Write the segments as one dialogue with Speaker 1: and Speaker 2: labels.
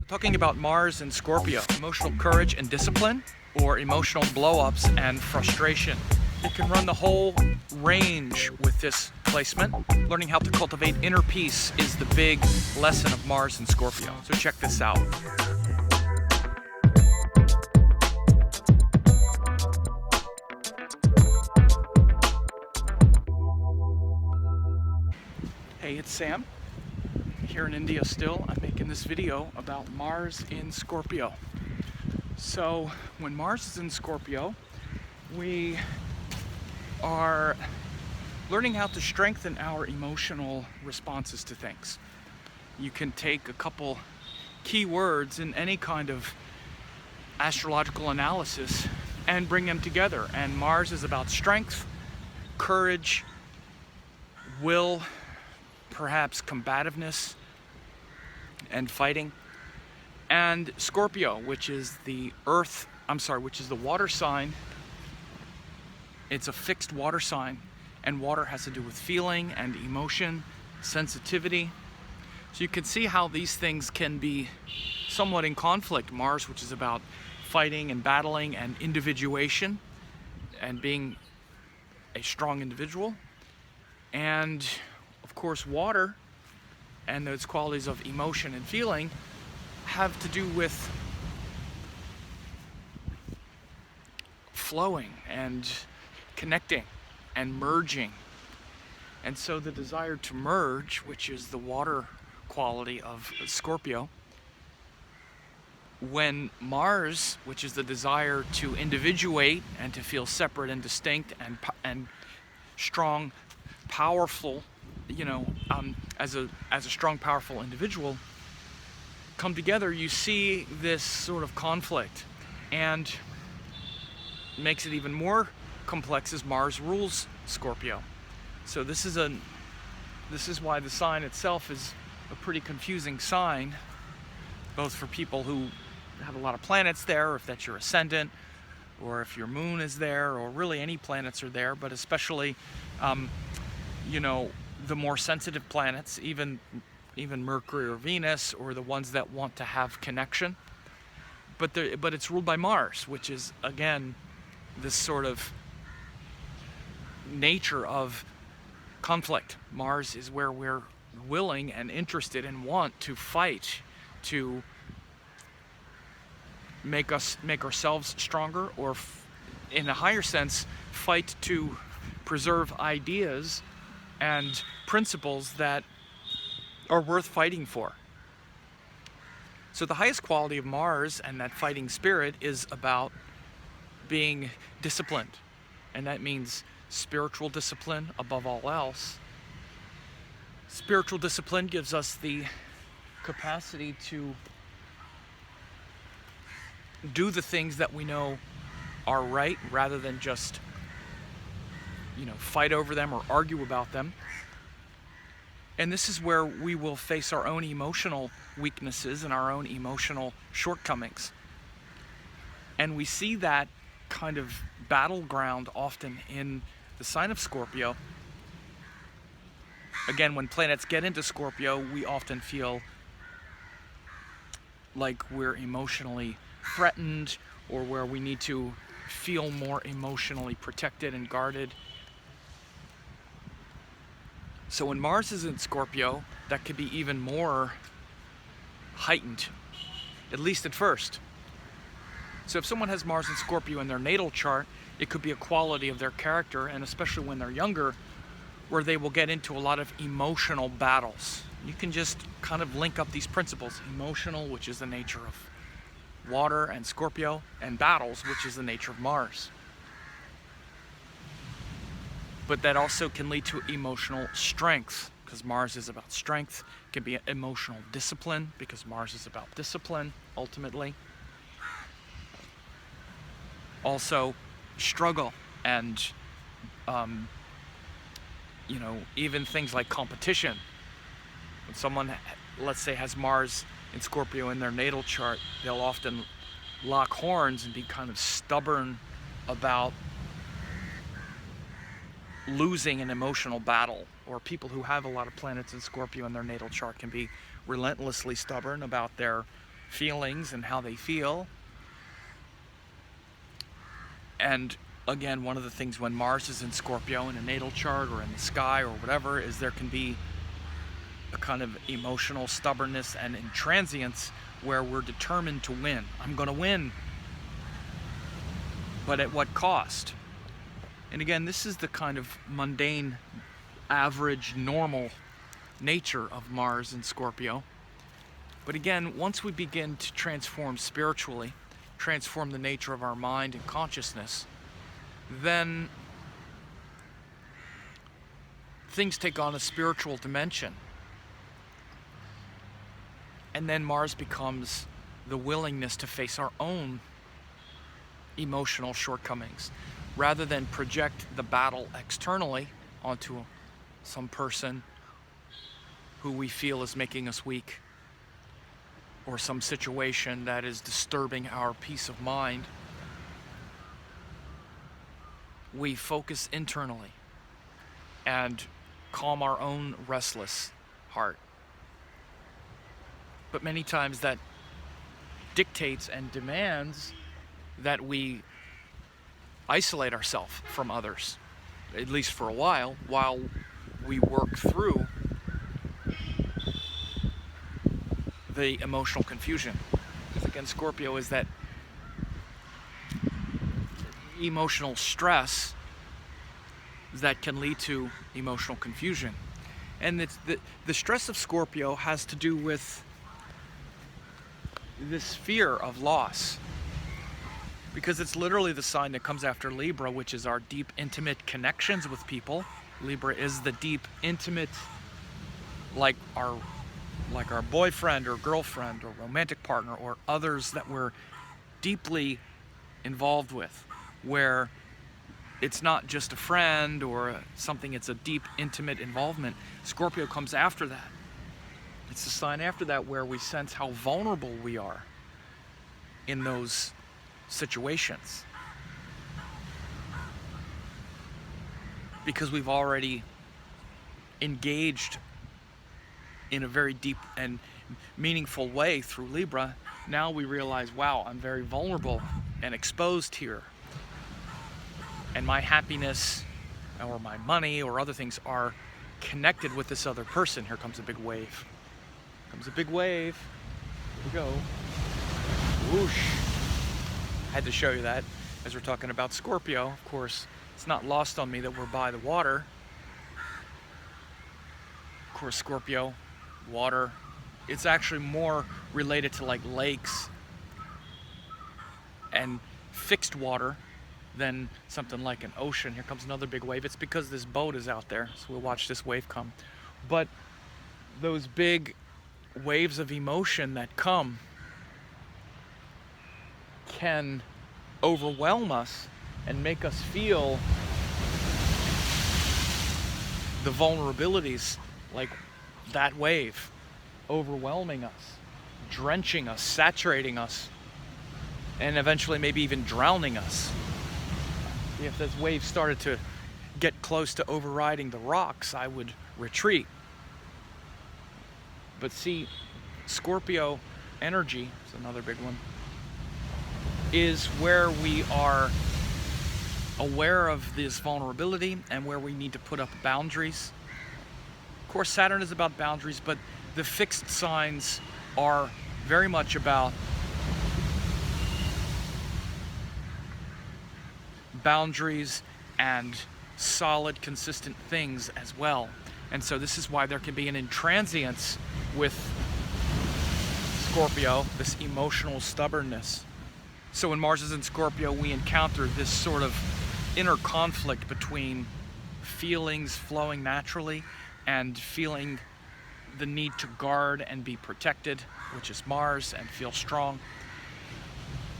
Speaker 1: Talking about Mars and Scorpio, emotional courage and discipline, or emotional blow-ups and frustration. You can run the whole range with this placement. Learning how to cultivate inner peace is the big lesson of Mars and Scorpio. So check this out. Hey, it's Sam. Here in India still. I'm making this video about Mars in Scorpio. So when Mars is in Scorpio, we are learning how to strengthen our emotional responses to things. You can take a couple key words in any kind of astrological analysis and bring them together. And Mars is about strength, courage, will, perhaps combativeness and fighting. And Scorpio, which is the water sign. It's a fixed water sign, and water has to do with feeling and emotion, sensitivity. So you can see how these things can be somewhat in conflict. Mars, which is about fighting and battling and individuation and being a strong individual. And of course, water and those qualities of emotion and feeling have to do with flowing and connecting and merging. And so the desire to merge, which is the water quality of Scorpio, when Mars, which is the desire to individuate and to feel separate and distinct and strong, powerful, as a strong, powerful individual, come together, you see this sort of conflict. And makes it even more complex as Mars rules Scorpio. So this is why the sign itself is a pretty confusing sign, both for people who have a lot of planets there, or if that's your ascendant, or if your moon is there, or really any planets are there, but especially the more sensitive planets, even Mercury or Venus, or the ones that want to have connection. But it's ruled by Mars, which is, again, this sort of nature of conflict. Mars is where we're willing and interested and want to fight to make ourselves stronger, or in a higher sense, fight to preserve ideas and principles that are worth fighting for. So the highest quality of Mars and that fighting spirit is about being disciplined. And that means spiritual discipline above all else. Spiritual discipline gives us the capacity to do the things that we know are right, rather than just fight over them or argue about them. And this is where we will face our own emotional weaknesses and our own emotional shortcomings. And we see that kind of battleground often in the sign of Scorpio. Again, when planets get into Scorpio, we often feel like we're emotionally threatened, or where we need to feel more emotionally protected and guarded. So when Mars is in Scorpio, that could be even more heightened, at least at first. So if someone has Mars in Scorpio in their natal chart, it could be a quality of their character, and especially when they're younger, where they will get into a lot of emotional battles. You can just kind of link up these principles: emotional, which is the nature of water and Scorpio, and battles, which is the nature of Mars. But that also can lead to emotional strength, because Mars is about strength. It can be emotional discipline, because Mars is about discipline, ultimately. Also, struggle and, even things like competition. When someone, let's say, has Mars in Scorpio in their natal chart, they'll often lock horns and be kind of stubborn about losing an emotional battle. Or people who have a lot of planets in Scorpio in their natal chart can be relentlessly stubborn about their feelings and how they feel. And again, one of the things when Mars is in Scorpio in a natal chart or in the sky or whatever is there can be a kind of emotional stubbornness and intransience where we're determined to win. I'm going to win. But at what cost? And again, this is the kind of mundane, average, normal nature of Mars in Scorpio. But again, once we begin to transform spiritually, transform the nature of our mind and consciousness, then things take on a spiritual dimension. And then Mars becomes the willingness to face our own emotional shortcomings, rather than project the battle externally onto some person who we feel is making us weak, or some situation that is disturbing our peace of mind. We focus internally and calm our own restless heart. But many times that dictates and demands that we isolate ourselves from others, at least for a while we work through the emotional confusion. Because again, Scorpio is that emotional stress that can lead to emotional confusion. And it's the stress of Scorpio has to do with this fear of loss, because it's literally the sign that comes after Libra, which is our deep, intimate connections with people. Libra is the deep, intimate, like our boyfriend or girlfriend or romantic partner or others that we're deeply involved with, where it's not just a friend or something, it's a deep, intimate involvement. Scorpio comes after that. It's the sign after that where we sense how vulnerable we are in those situations, because we've already engaged in a very deep and meaningful way through Libra. Now we realize, wow, I'm very vulnerable and exposed here, and my happiness or my money or other things are connected with this other person. Here comes a big wave. Comes a big wave. Here we go. Whoosh. Had to show you that as we're talking about Scorpio. Of course, it's not lost on me that we're by the water. Of course, Scorpio, water, it's actually more related to like lakes and fixed water than something like an ocean. Here comes another big wave. It's because this boat is out there, so we'll watch this wave come. But those big waves of emotion that come can overwhelm us and make us feel the vulnerabilities, like that wave overwhelming us, drenching us, saturating us, and eventually maybe even drowning us. If this wave started to get close to overriding the rocks, I would retreat. But see, Scorpio energy is another big one, is where we are aware of this vulnerability and where we need to put up boundaries. Of course, Saturn is about boundaries, but the fixed signs are very much about boundaries and solid, consistent things as well. And so this is why there can be an intransience with Scorpio, this emotional stubbornness. So when Mars is in Scorpio, we encounter this sort of inner conflict between feelings flowing naturally and feeling the need to guard and be protected, which is Mars, and feel strong.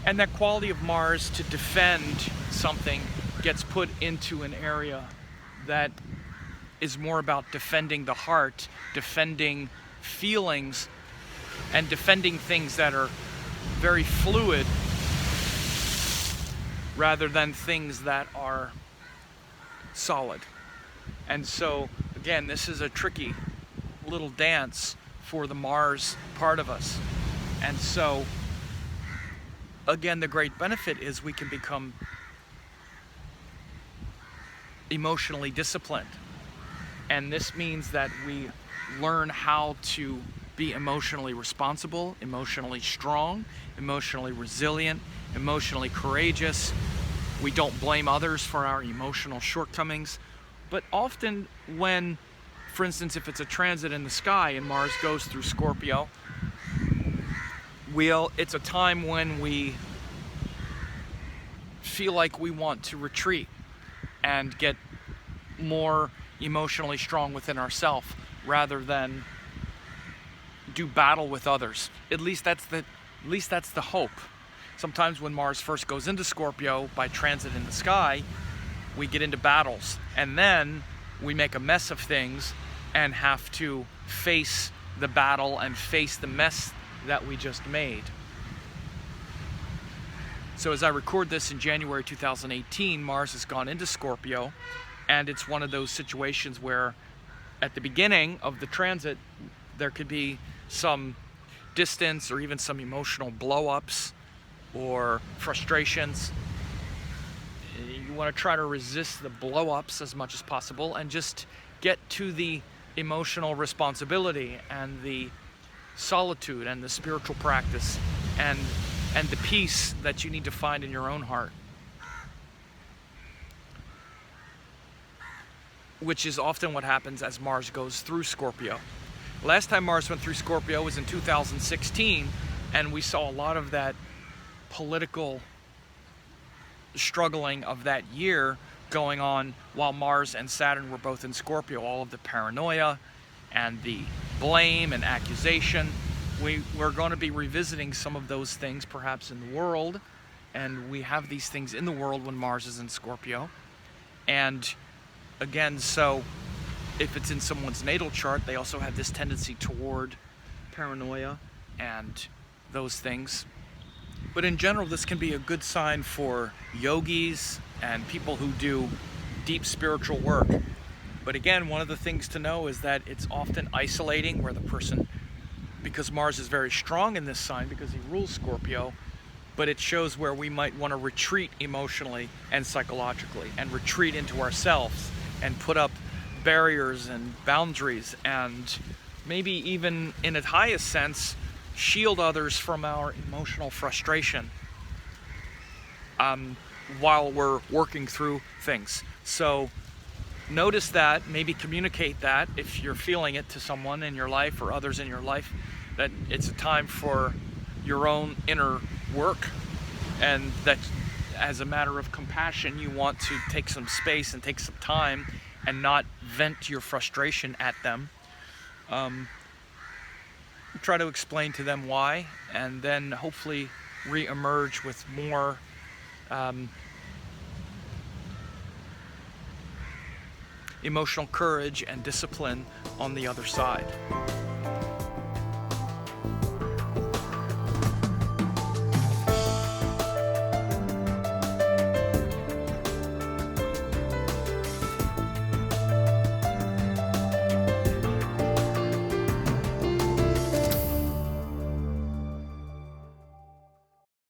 Speaker 1: And that quality of Mars to defend something gets put into an area that is more about defending the heart, defending feelings, and defending things that are very fluid, rather than things that are solid. And so, again, this is a tricky little dance for the Mars part of us. And so, again, the great benefit is we can become emotionally disciplined. And this means that we learn how to be emotionally responsible, emotionally strong, emotionally resilient, emotionally courageous. We don't blame others for our emotional shortcomings. But often when, for instance, if it's a transit in the sky and Mars goes through Scorpio, it's a time when we feel like we want to retreat and get more emotionally strong within ourselves rather than do battle with others. At least that's the hope. Sometimes when Mars first goes into Scorpio by transit in the sky, we get into battles, and then we make a mess of things and have to face the battle and face the mess that we just made. So as I record this in January 2018, Mars has gone into Scorpio, and it's one of those situations where at the beginning of the transit there could be some distance or even some emotional blow-ups or frustrations. You want to try to resist the blow-ups as much as possible and just get to the emotional responsibility and the solitude and the spiritual practice and the peace that you need to find in your own heart, which is often what happens as Mars goes through Scorpio. Last time Mars went through Scorpio was in 2016, and we saw a lot of that political struggling of that year going on while Mars and Saturn were both in Scorpio. All of the paranoia and the blame and accusation. We're going to be revisiting some of those things perhaps in the world, and we have these things in the world when Mars is in Scorpio. And again, so if it's in someone's natal chart, they also have this tendency toward paranoia and those things. But in general, this can be a good sign for yogis and people who do deep spiritual work. But again, one of the things to know is that it's often isolating, where the person, because Mars is very strong in this sign because he rules Scorpio, but it shows where we might want to retreat emotionally and psychologically and retreat into ourselves and put up barriers and boundaries, and maybe even in its highest sense shield others from our emotional frustration while we're working through things. So notice that, maybe communicate that if you're feeling it to someone in your life or others in your life, that it's a time for your own inner work, and that as a matter of compassion you want to take some space and take some time and not vent your frustration at them. Try to explain to them why, and then hopefully re-emerge with more emotional courage and discipline on the other side.